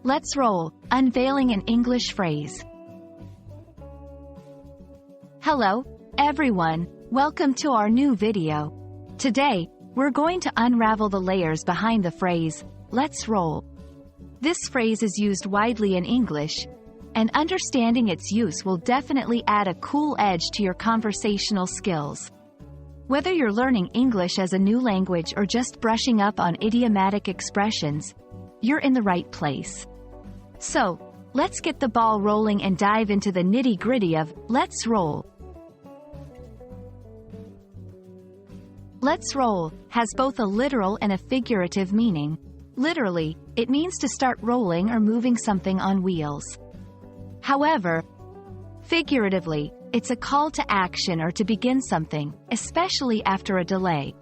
Let's roll, unveiling an English phrase. Hello, everyone, welcome to our new video. Today, we're going to unravel the layers behind the phrase, let's roll. This phrase is used widely in English, and understanding its use will definitely add a cool edge to your conversational skills. Whether you're learning English as a new language or just brushing up on idiomatic expressions, you're in the right place. So, let's get the ball rolling and dive into the nitty-gritty of let's roll. Let's roll has both a literal and a figurative meaning. Literally, it means to start rolling or moving something on wheels. However, figuratively, it's a call to action or to begin something, especially after a delay.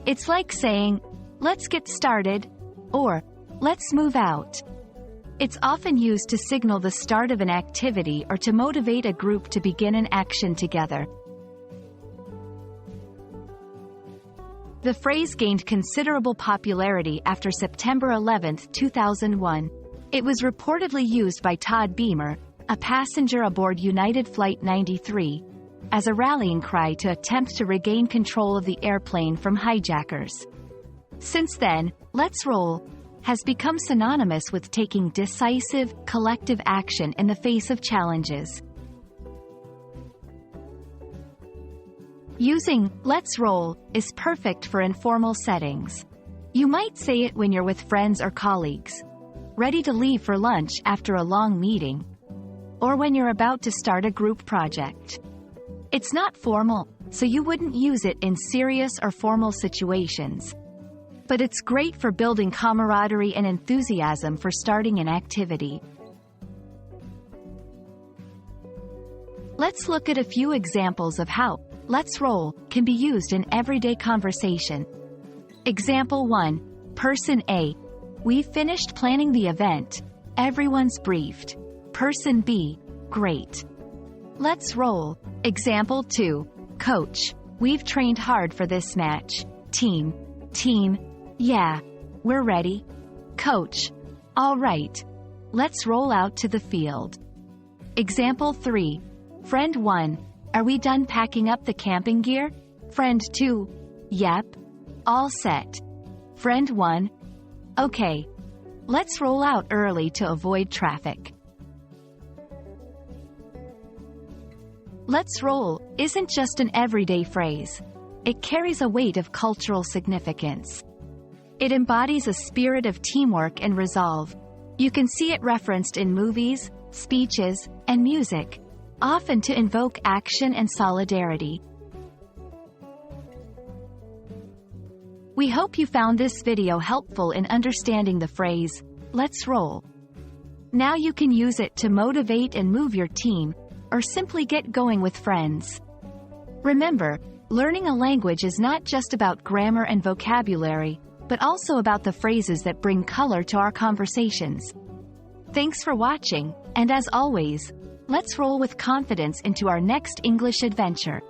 It's like saying, let's get started, or let's move out. It's often used to signal the start of an activity or to motivate a group to begin an action together. The phrase gained considerable popularity after September 11, 2001. It was reportedly used by Todd Beamer, a passenger aboard United Flight 93, as a rallying cry to attempt to regain control of the airplane from hijackers. Since then, let's roll has become synonymous with taking decisive, collective action in the face of challenges. Using let's roll is perfect for informal settings. You might say it when you're with friends or colleagues, ready to leave for lunch after a long meeting, or when you're about to start a group project. It's not formal, so you wouldn't use it in serious or formal situations. But it's great for building camaraderie and enthusiasm for starting an activity. Let's look at a few examples of how let's roll can be used in everyday conversation. Example 1. Person A. We've finished planning the event. Everyone's briefed. Person B. Great. Let's roll. Example 2. Coach. We've trained hard for this match. Team. Yeah, we're ready. Coach. All right. Let's roll out to the field. Example 3. Friend 1. Are we done packing up the camping gear? Friend 2. Yep. All set. Friend 1. Okay. Let's roll out early to avoid traffic. Let's roll isn't just an everyday phrase. It carries a weight of cultural significance. It embodies a spirit of teamwork and resolve. You can see it referenced in movies, speeches, and music, often to invoke action and solidarity. We hope you found this video helpful in understanding the phrase, let's roll. Now you can use it to motivate and move your team, or simply get going with friends. Remember, learning a language is not just about grammar and vocabulary, but also about the phrases that bring color to our conversations. Thanks for watching, and as always, let's roll with confidence into our next English adventure.